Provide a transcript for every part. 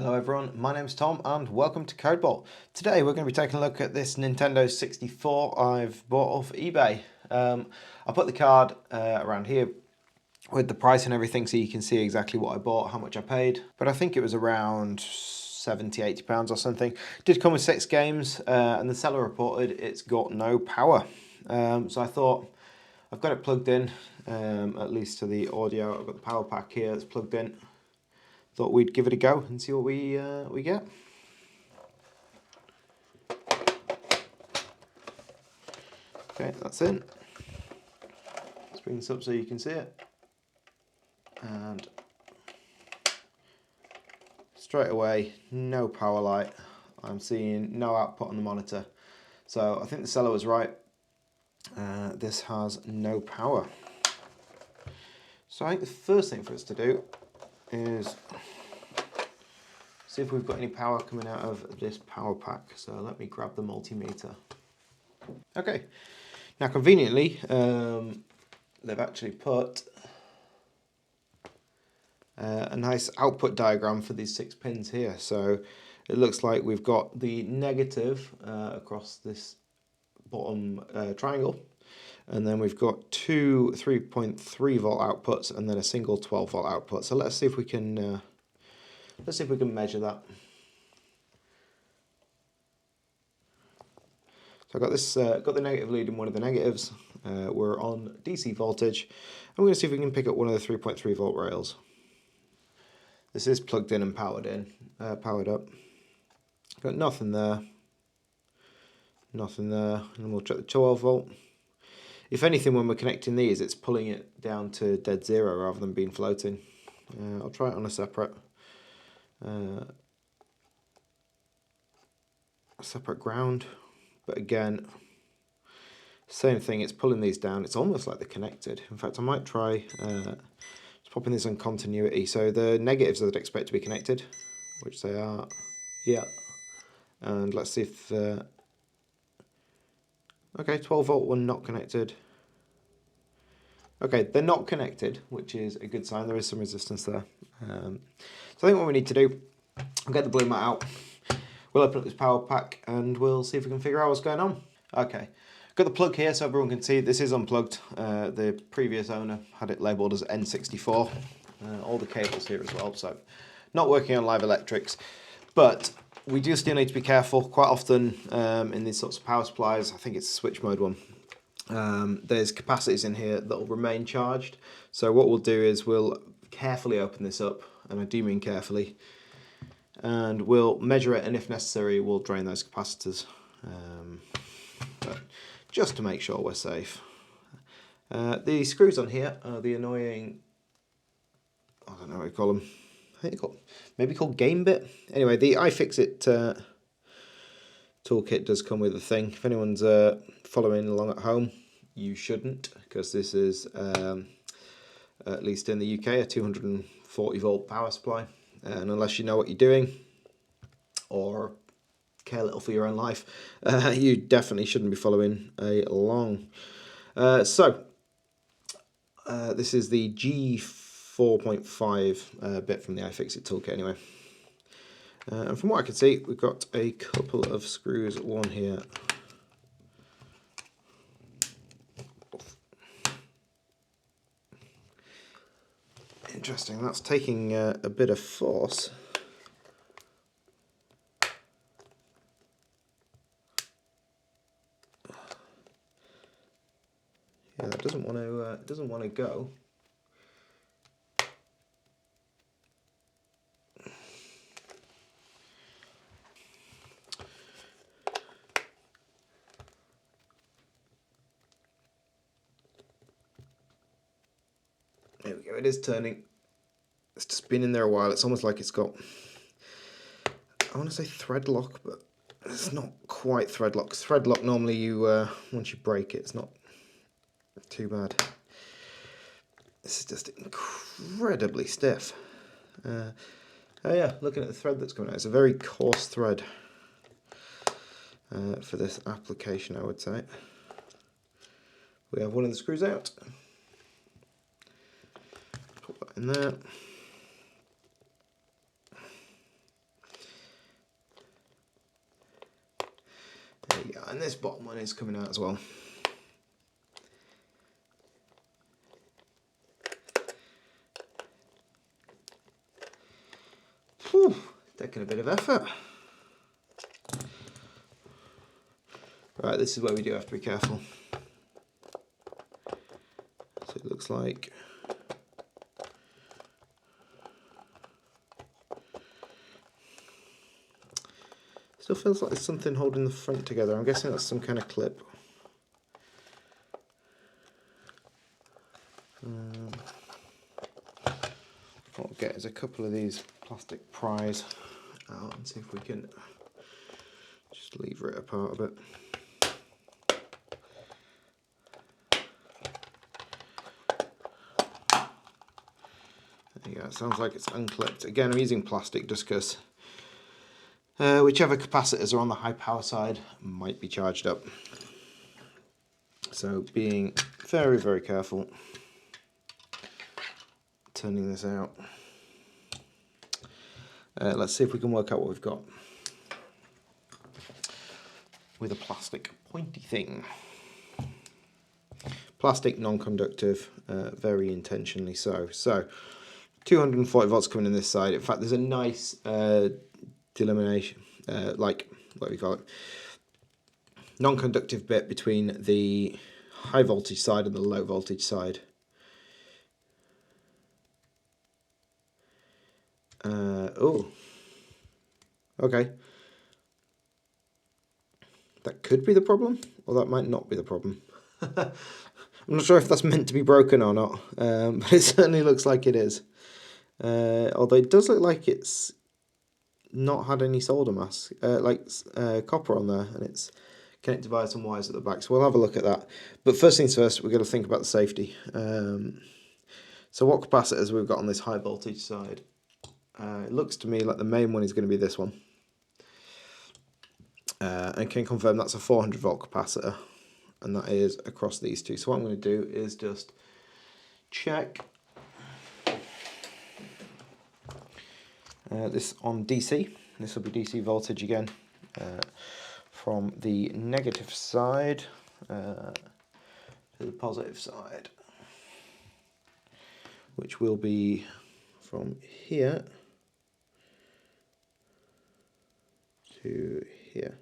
Hello everyone, my name's Tom and welcome to Codeball. Today we're going to be taking a look at this Nintendo 64 I've bought off eBay. I put the card around here with the price and everything so you can see exactly what I bought, how much I paid. But I think it was around £70-80 or something. It did come with 6 games and the seller reported it's got no power. So I thought, I've got it plugged in, at least to the audio. I've got the power pack here that's plugged in. Thought we'd give it a go and see what we get. Okay, that's in. Let's bring this up so you can see it. And straight away, no power light. I'm seeing no output on the monitor. So I think the seller was right. This has no power. So I think the first thing for us to do is see if we've got any power coming out of this power pack. So let me grab the multimeter. Okay, now conveniently, they've actually put a nice output diagram for these 6 pins here. So it looks like we've got the negative across this bottom triangle, and then we've got 2 3.3 volt outputs and then a single 12 volt output. So let's see if we can measure that. So I got this, got the negative lead in one of the negatives. We're on DC voltage, and we're going to see if we can pick up one of the 3.3 volt rails. This is plugged in and powered up. Got nothing there, and we'll check the 12 volt. If anything, when we're connecting these, it's pulling it down to dead zero rather than being floating. I'll try it on a separate ground, but again, same thing, it's pulling these down. It's almost like they're connected. In fact, I might try just popping this on continuity. So the negatives I'd expect to be connected, which they are. Yeah, and let's see if okay, 12 volt one not connected. Okay, they're not connected, which is a good sign. There is some resistance there. So I think what we need to do, I'll get the blue mat out. We'll open up this power pack and we'll see if we can figure out what's going on. Okay, got the plug here so everyone can see this is unplugged. The previous owner had it labelled as N64. All the cables here as well, so not working on live electrics. But we do still need to be careful. Quite often in these sorts of power supplies, I think it's a switch mode one, there's capacities in here that will remain charged. So what we'll do is we'll carefully open this up, and I do mean carefully, and we'll measure it, and if necessary we'll drain those capacitors, but just to make sure we're safe. The screws on here are the annoying, I don't know what you call them, I think maybe called game bit. Anyway, the iFixit toolkit does come with a thing. If anyone's following along at home, you shouldn't, because this is, at least in the UK, a 240 volt power supply. And unless you know what you're doing, or care little for your own life, you definitely shouldn't be following along. So this is the G4.5 bit from the iFixit toolkit anyway. And from what I can see, we've got a couple of screws, one here. Interesting, that's taking a bit of force. Yeah, it doesn't want to go. There we go, it is turning. It's just been in there a while. It's almost like it's got, I want to say thread lock, but it's not quite thread lock. Thread lock, normally you, once you break it, it's not too bad. This is just incredibly stiff. Oh yeah, looking at the thread that's coming out, it's a very coarse thread for this application, I would say. We have one of the screws out. Put that in there. And this bottom one is coming out as well. Whew, taking a bit of effort. Right, this is where we do have to be careful. So it looks like still feels like there's something holding the front together. I'm guessing that's some kind of clip. What we'll get is a couple of these plastic pries out and see if we can just lever it apart a bit. There you go, it sounds like it's unclipped. Again, I'm using plastic just because whichever capacitors are on the high power side might be charged up. So being very, very careful turning this out. Let's see if we can work out what we've got with a plastic pointy thing. Plastic, non-conductive, very intentionally so. So 240 volts coming in this side. In fact, there's a nice delimitation, like what do we call it, non-conductive bit between the high voltage side and the low voltage side. Oh, okay. That could be the problem, or that might not be the problem. I'm not sure if that's meant to be broken or not, but it certainly looks like it is. Although it does look like it's not had any solder mask, copper on there, and it's connected via some wires at the back. So we'll have a look at that. But first things first, we've got to think about the safety. So what capacitors we've got on this high voltage side? It looks to me like the main one is going to be this one. And can confirm that's a 400 volt capacitor, and that is across these two. So what I'm going to do is just check this on DC. This will be DC voltage again from the negative side to the positive side, which will be from here to here.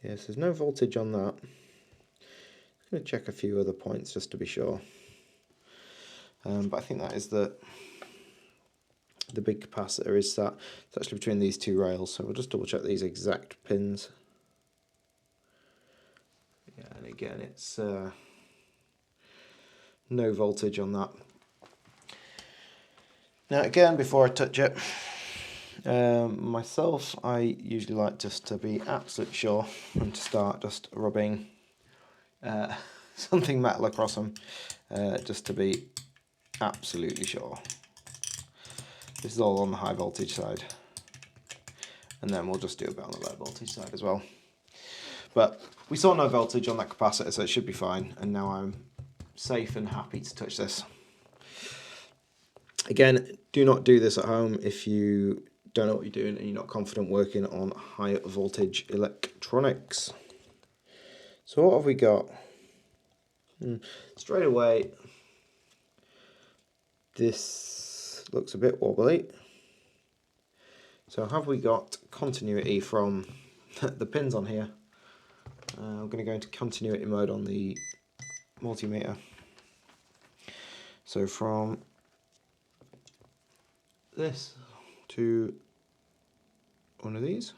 Yes, there's no voltage on that. I'm going to check a few other points just to be sure. But I think that is the big capacitor is that. It's actually between these two rails, so we'll just double check these exact pins. Yeah, and again it's no voltage on that. Now again, before I touch it, myself, I usually like just to be absolutely sure and to start just rubbing something metal across them, just to be absolutely sure. This is all on the high voltage side, and then we'll just do a bit on the low voltage side as well. But we saw no voltage on that capacitor, so it should be fine, and now I'm safe and happy to touch this. Again, do not do this at home if you don't know what you're doing and you're not confident working on high voltage electronics. So what have we got? Straight away, this looks a bit wobbly. So have we got continuity from the pins on here? I'm going to go into continuity mode on the multimeter. So from this to one of these,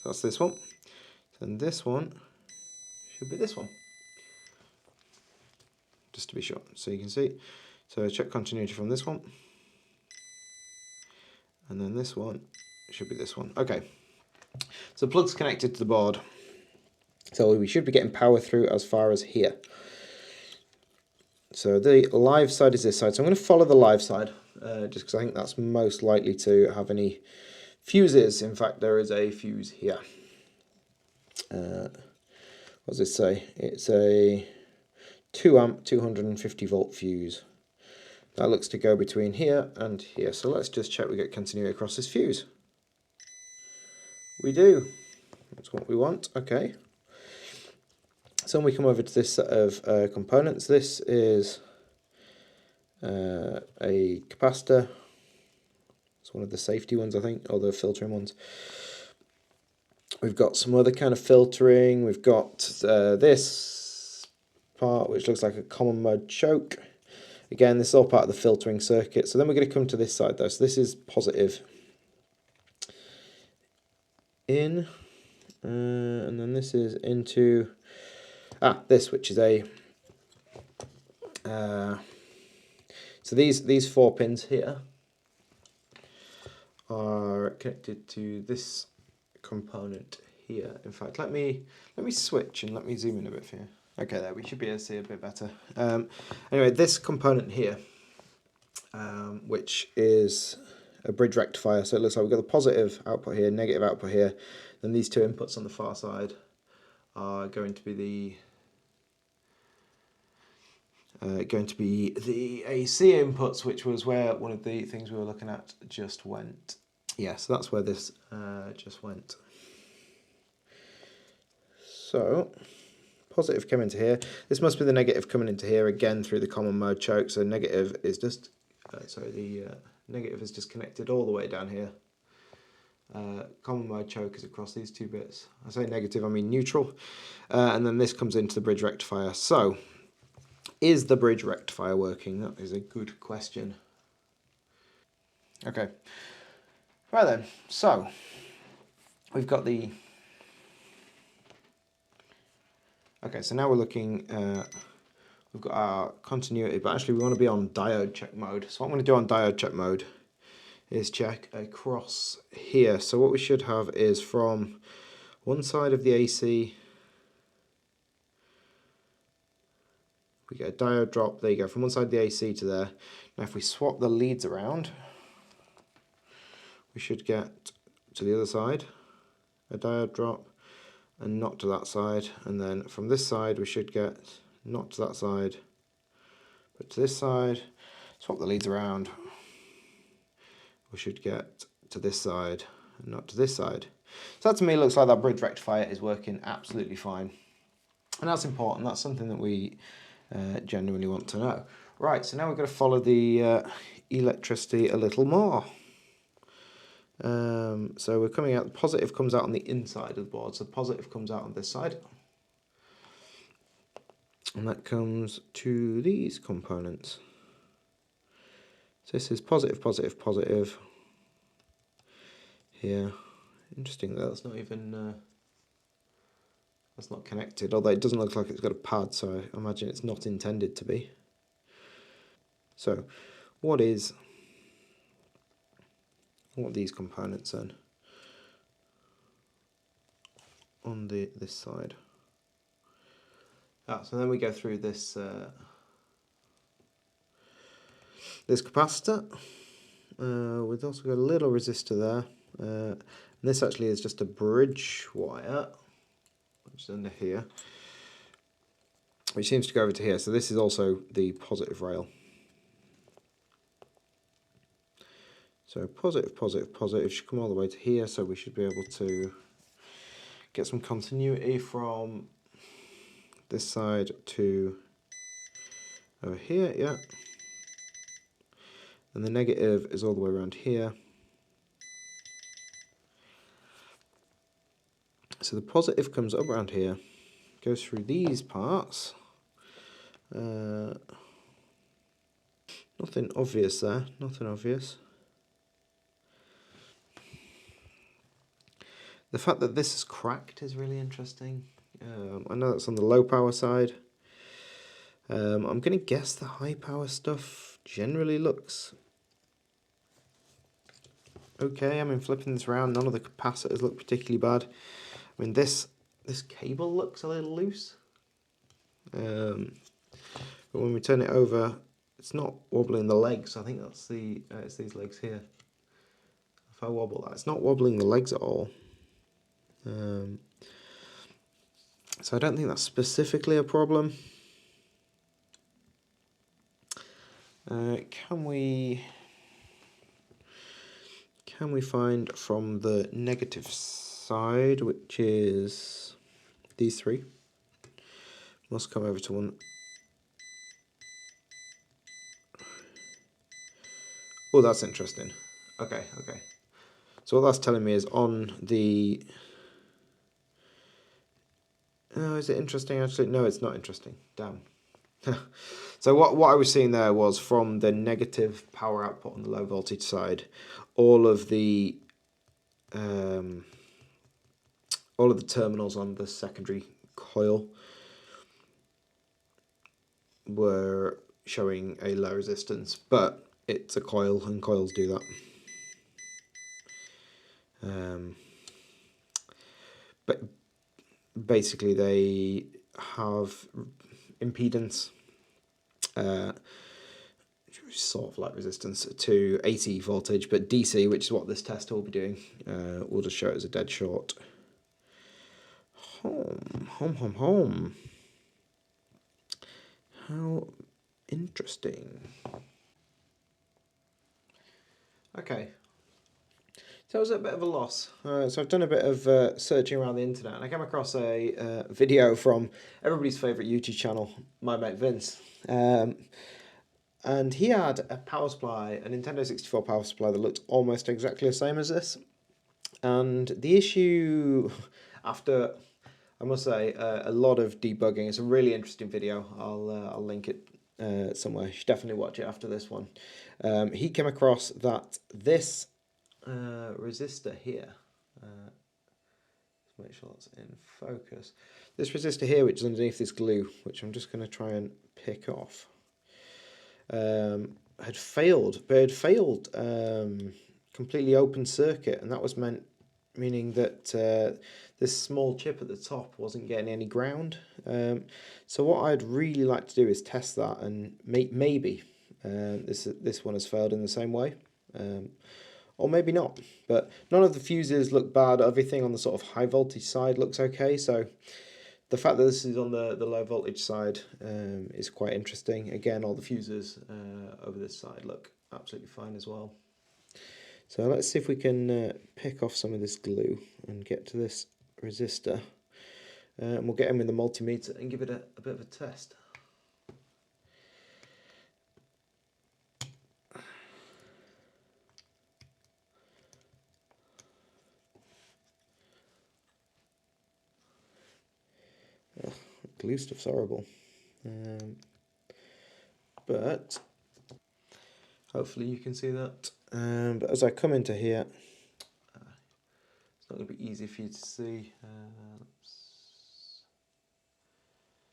that's this one, and this one should be this one, just to be sure, so you can see. So check continuity from this one, and then this one should be this one. Okay, so the plug's connected to the board, so we should be getting power through as far as here. So the live side is this side, so I'm going to follow the live side, just because I think that's most likely to have any fuses. In fact, there is a fuse here. What does it say? It's a 2 amp 250 volt fuse. That looks to go between here and here. So let's just check we get continuity across this fuse. We do. That's what we want. Okay. So when we come over to this set of components, this is a capacitor. It's one of the safety ones, I think, or the filtering ones. We've got some other kind of filtering. We've got this part, which looks like a common mode choke. Again, this is all part of the filtering circuit. So then we're going to come to this side though. So this is positive in, and then this is into this, which is a so these 4 pins here are connected to this component here. In fact, let me switch and let me zoom in a bit for you. Okay, there, we should be able to see a bit better. Anyway, this component here, which is a bridge rectifier, so it looks like we've got the positive output here, negative output here, then these 2 inputs on the far side are going to be the AC inputs, which was where one of the things we were looking at just went. Yeah, so that's where this just went. So positive came into here. This must be the negative coming into here again through the common mode choke. So negative is just negative is just connected all the way down here. Common mode choke is across these 2 bits. I say negative, I mean neutral. And then this comes into the bridge rectifier. So is the bridge rectifier working? That is a good question. Okay. Right then, so we've got the... Okay, so now we're looking, we've got our continuity, but actually we want to be on diode check mode. So what I'm going to do on diode check mode is check across here. So what we should have is from one side of the AC, we get a diode drop, there you go, from one side of the AC to there. Now if we swap the leads around, we should get to the other side, a diode drop, and not to that side, and then from this side we should get not to that side but to this side. Swap the leads around, we should get to this side and not to this side. So that to me looks like that bridge rectifier is working absolutely fine, and that's important. That's something that we genuinely want to know. Right, so now we're going to follow the electricity a little more. So we're coming out, the positive comes out on the inside of the board, so positive comes out on this side. And that comes to these components. So this is positive, positive, positive. Here. Interesting that that's not even, that's not connected, although it doesn't look like it's got a pad, so I imagine it's not intended to be. So what are these components then on this side? So then we go through this this capacitor. We've also got a little resistor there. And this actually is just a bridge wire, which is under here, which seems to go over to here. So this is also the positive rail. So positive, positive, positive should come all the way to here, so we should be able to get some continuity from this side to over here, yeah. And the negative is all the way around here. So the positive comes up around here, goes through these parts. Nothing obvious there, nothing obvious. The fact that this is cracked is really interesting. I know that's on the low power side. I'm going to guess the high power stuff generally looks okay. I mean, flipping this around, none of the capacitors look particularly bad. I mean, this cable looks a little loose. But when we turn it over, it's not wobbling the legs. I think that's it's these legs here. If I wobble that, it's not wobbling the legs at all. So I don't think that's specifically a problem. Can we find from the negative side, which is these three? Must come over to one. Oh, that's interesting. Okay. So what that's telling me is on the... Oh, is it interesting actually? No, it's not interesting. Damn. So what I was seeing there was from the negative power output on the low voltage side, all of the terminals on the secondary coil were showing a low resistance, but it's a coil and coils do that. But basically they have impedance, sort of like resistance to AC voltage, but DC, which is what this tester will be doing, will just show it as a dead short. Home. How interesting. Okay. So it was a bit of a loss. So I've done a bit of searching around the internet, and I came across a video from everybody's favourite YouTube channel, my mate Vince. And he had a power supply, a Nintendo 64 power supply that looked almost exactly the same as this. And the issue, after, I must say, a lot of debugging, it's a really interesting video. I'll link it somewhere. You should definitely watch it after this one. He came across that this resistor here, let's make sure that's in focus. This resistor here, which is underneath this glue, which I'm just going to try and pick off, had failed, but it had failed completely open circuit, and that was meaning that this small chip at the top wasn't getting any ground. So what I'd really like to do is test that, and maybe this one has failed in the same way, or maybe not. But none of the fuses look bad. Everything on the sort of high voltage side looks okay. So the fact that this is on the low voltage side is quite interesting. Again, all the fuses over this side look absolutely fine as well. So let's see if we can pick off some of this glue and get to this resistor. And we'll get in with the multimeter and give it a bit of a test. Glue stuff's horrible. But hopefully you can see that. But as I come into here, it's not going to be easy for you to see.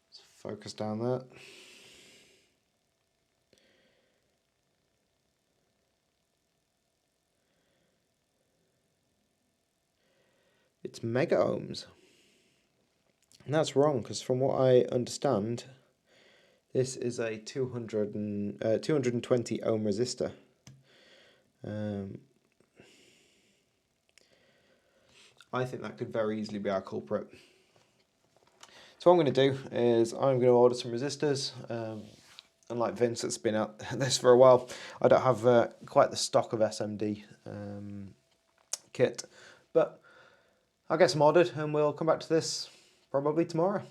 Let's focus down there. It's mega ohms. And that's wrong, because from what I understand, this is a 220 ohm resistor. I think that could very easily be our culprit. So what I'm going to do is I'm going to order some resistors. Unlike Vince, that's been at this for a while, I don't have quite the stock of SMD kit, but I'll get some ordered and we'll come back to this probably tomorrow.